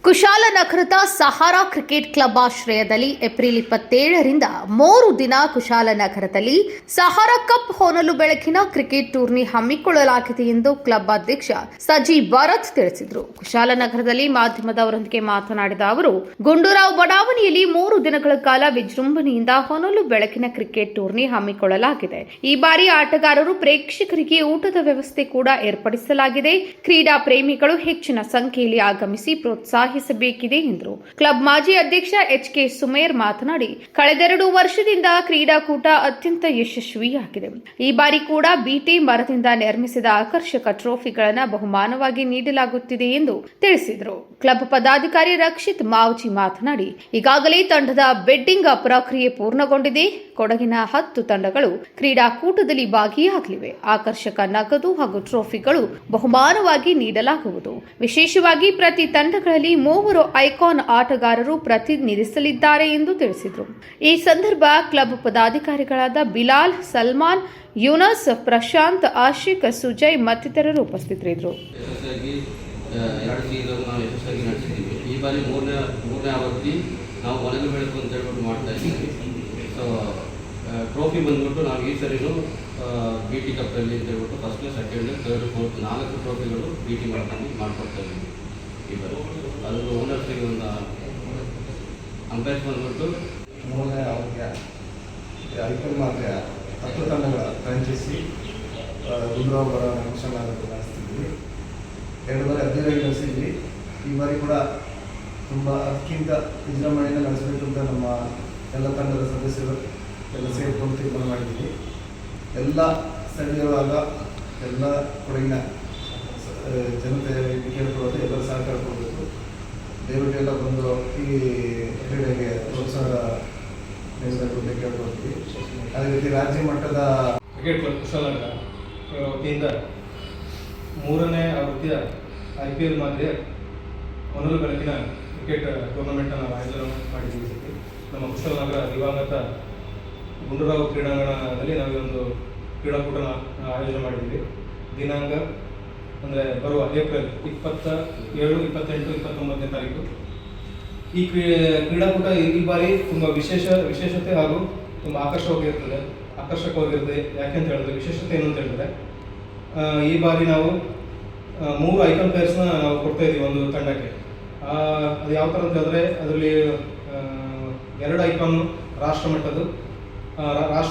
ಕುಶಾಲನಗರದ Sahara cricket club ಆಶ್ರಯದಲ್ಲಿ April 27ರಿಂದ 3 ದಿನ ಕುಶಾಲನಗರದಲ್ಲಿ Sahara cup ಹೊನಲು ಬೆಳಕಿನ ಕ್ರಿಕೆಟ್ ಟೂರ್ನಿ ಹಮ್ಮಿಕೊಳ್ಳಲಾಗಿದೆ ಎಂದು ಕ್ಲಬ್ ಅಧ್ಯಕ್ಷ ಸಜಿ ಭರತ್ ತಿಳಿಸಿದರು. ಕುಶಾಲನಗರದಲ್ಲಿ ಮಾಧ್ಯಮದವರೊಂದಿಗೆ ಮಾತನಾಡಿದ ಅವರು, ಗುಂಡೂರಾವ್ ಬಡಾವಣೆಯಲ್ಲಿ 3 ದಿನಗಳ ಕಾಲ ವಿಜೃಂಭಣೆಯಿಂದ ಹೊನಲು ಬೆಳಕಿನ ಕ್ರಿಕೆಟ್ ಟೂರ್ನಿ ಹಮ್ಮಿಕೊಳ್ಳಲಾಗಿದೆ. ಈ ಬಾರಿ ಆಟಗಾರರು ಪ್ರೇಕ್ಷಕರಿಗೆ ಊಟದ ವ್ಯವಸ್ಥೆ ಕೂಡ ಏರ್ಪಡಿಸಲಾಗಿದೆ. ಕ್ರೀಡಾ ಪ್ರೇಮಿಗಳು ಹೆಚ್ಚಿನ ಸಂಖ್ಯೆಯಲ್ಲಿ ಆಗಮಿಸಿ ಪ್ರೋತ್ಸಾಹಿಸಬೇಕಿದೆ ಎಂದರು. ಕ್ಲಬ್ ಮಾಜಿ ಅಧ್ಯಕ್ಷ ಎಚ್.ಕೆ. ಸುಮೇರ್ ಮಾತನಾಡಿ, ಕಳೆದ 2 ವರ್ಷದಿಂದ ಕ್ರೀಡಾಕೂಟ ಅತ್ಯಂತ ಯಶಸ್ವಿಯಾಗಿದೆ. ಈ ಬಾರಿ ಕೂಡ ಬಿಟಿ ಮರದಿಂದ ನಿರ್ಮಿಸಿದ ಆಕರ್ಷಕ ಟ್ರೋಫಿಗಳನ್ನು ಬಹುಮಾನವಾಗಿ ನೀಡಲಾಗುತ್ತಿದೆ ಎಂದು ತಿಳಿಸಿದರು. ಕ್ಲಬ್ ಪದಾಧಿಕಾರಿ ರಕ್ಷಿತ್ ಮಾವ್ಜಿ ಮಾತನಾಡಿ, ಈಗಾಗಲೇ ತಂಡದ ಬೆಡ್ಡಿಂಗ್ ಪ್ರಕ್ರಿಯೆ ಪೂರ್ಣಗೊಂಡಿದೆ. ಕೊಡಗಿನ 10 ತಂಡಗಳು ಕ್ರೀಡಾಕೂಟದಲ್ಲಿ ಭಾಗಿಯಾಗಲಿವೆ. ಆಕರ್ಷಕ ನಗದು ಹಾಗೂ ಟ್ರೋಫಿಗಳು ಬಹುಮಾನವಾಗಿ ನೀಡಲಾಗುವುದು. ವಿಶೇಷವಾಗಿ ಪ್ರತಿ ತಂಡಗಳಲ್ಲಿ 3 ಐಕಾನ್ ಆಟಗಾರರು ಪ್ರತಿನಿಧಿಸಲಿದ್ದಾರೆ ಎಂದು ತಿಳಿಸಿದರು. ಈ ಸಂದರ್ಭ ಕ್ಲಬ್ ಪದಾಧಿಕಾರಿಗಳಾದ ಬಿಲಾಲ್, ಸಲ್ಮಾನ್, ಯೂನಸ್, ಪ್ರಶಾಂತ್, ಆಶಿಕ್, ಸುಜಯ್ ಮತ್ತಿತರರು ಉಪಸ್ಥಿತರಿದ್ದರು. ಈ ಬಾರಿ ಮೂರನೇ ಆವೃತ್ತಿ ನಾವು ಹೊನಲು ಬೆಳಕು ಅಂತ ಹೇಳ್ಬಿಟ್ಟು ಮಾಡ್ತಾ ಇದ್ದೀವಿ. ಸೊ ಟ್ರೋಫಿ ಬಂದ್ಬಿಟ್ಟು ನಾವು ಈ ಸರಿನೂ BT ಕಪ್ಪಲ್ಲಿ ಅಂತ ಹೇಳ್ಬಿಟ್ಟು first, second, third, fourth 4 ಟ್ರೋಫಿಗಳು BT ಮಾಡ್ಕೊಡ್ತಾ ಇದ್ದೀವಿ. ಈ ಬಾರಿ ಅದು ಓನರ್ಸಿಗೆ ಒಂದು ಅಂಪೈರ್ಸ್ ಬಂದ್ಬಿಟ್ಟು ಮೂರನೇ ಆವೃತ್ತಿಯ ಐಪಿಎಲ್ ಮಾದರಿಯ 10 ತಂಡಗಳ ಫ್ರಾಂಚೈಸಿ ಗುಂಡೂರಾವ್ ಬಡಾವಣೆ ಕುಶಾಲನಗರದಲ್ಲಿ ನಡೆಸ್ತಿದ್ವಿ. 2 ಬಾರಿ ಅದ್ದೂರಿಯಾಗಿ ನಡೆಸಿದ್ವಿ. ಈ ಬಾರಿ ಕೂಡ ತುಂಬ ಅದಕ್ಕಿಂತ ವಿಜೃಂಭಣೆಯಿಂದ ನಡೆಸಬೇಕು ಅಂತ ನಮ್ಮ ಎಲ್ಲ ತಂಡದ ಸದಸ್ಯರು ಎಲ್ಲ ಸೇರಿಕೊಂಡು ತೀರ್ಮಾನ ಮಾಡಿದ್ದೀವಿ. ಎಲ್ಲ ಸ್ಥಳೀಯರಾದ ಎಲ್ಲ ಕೊಡಗಿನ ಜನತೆ ಕೇಳ್ಕೊಳ್ಳೋದು, ಎಲ್ಲರೂ ಸಹಕಾರ ಕೊಡಬೇಕು. ದಯವಿಟ್ಟು ಎಲ್ಲ ಬಂದು ಈ ಕ್ರೀಡೆಗೆ ಪ್ರೋತ್ಸಾಹ ನೀಡಬೇಕು ಅಂತ ಕೇಳ್ಕೊಳ್ತೀವಿ. ಅದೇ ರೀತಿ ರಾಜ್ಯ ಮಟ್ಟದ ಕ್ರಿಕೆಟ್ ಕ್ಲಬ್ ಕುಶಾಲನಗರ ವತಿಯಿಂದ 3ನೇ ಆವೃತ್ತಿಯ IPL ಮಾದರಿಯ ಹೊನಲು ಬೆಳಕಿನ ಕ್ರಿಕೆಟ್ ಟೂರ್ನಮೆಂಟ್ ನಾವು ಆಯೋಜನೆ ಮಾಡಿದ್ದೀವಿ. ನಮ್ಮ ಕುಶಾಲನಗರ ದಿವಂಗತ ಗುಂಡೂರಾವ್ ಕ್ರೀಡಾಂಗಣದಲ್ಲಿ ನಾವು ಒಂದು ಕ್ರೀಡಾಕೂಟ ಆಯೋಜನೆ ಮಾಡಿದ್ದೀವಿ. ದಿನಾಂಕ ಅಂದರೆ ಬರುವ ಏಪ್ರಿಲ್ 27, 28, 29ನೇ ತಾರೀಕು. ಈ ಕ್ರೀಡಾಕೂಟ ಈ ಬಾರಿ ತುಂಬ ವಿಶೇಷತೆ ಹಾಗೂ ತುಂಬ ಆಕರ್ಷಕವಾಗಿರ್ತದೆ. ಯಾಕೆಂತ ಹೇಳಿದ್ರೆ ವಿಶೇಷತೆ ಏನು ಅಂತ ಹೇಳಿದ್ರೆ, ಈ ಬಾರಿ ನಾವು 3 ಐಕಾನ್ ಪ್ಲೇಯರ್ಸ್ನ ನಾವು ಕೊಡ್ತಾ ಇದ್ದೀವಿ ಒಂದು ತಂಡಕ್ಕೆ. ಅದು ಯಾವ ಥರ ಅಂತ ಹೇಳಿದ್ರೆ, ಅದರಲ್ಲಿ 2 ಐಕಾನು ರಾಷ್ಟ್ರ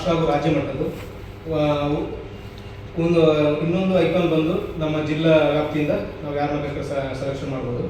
ಹಾಗೂ ರಾಜ್ಯ ಮಟ್ಟದ್ದು, ಇನ್ನೊಂದು ಐಕಾನ್ ಬಂದು ನಮ್ಮ ಜಿಲ್ಲಾ ವ್ಯಾಪ್ತಿಯಿಂದ ನಾವು ಯಾರನ್ನ ಬೇಕಾದ್ರೆ ಸೆಲೆಕ್ಷನ್ ಮಾಡ್ಬೋದು.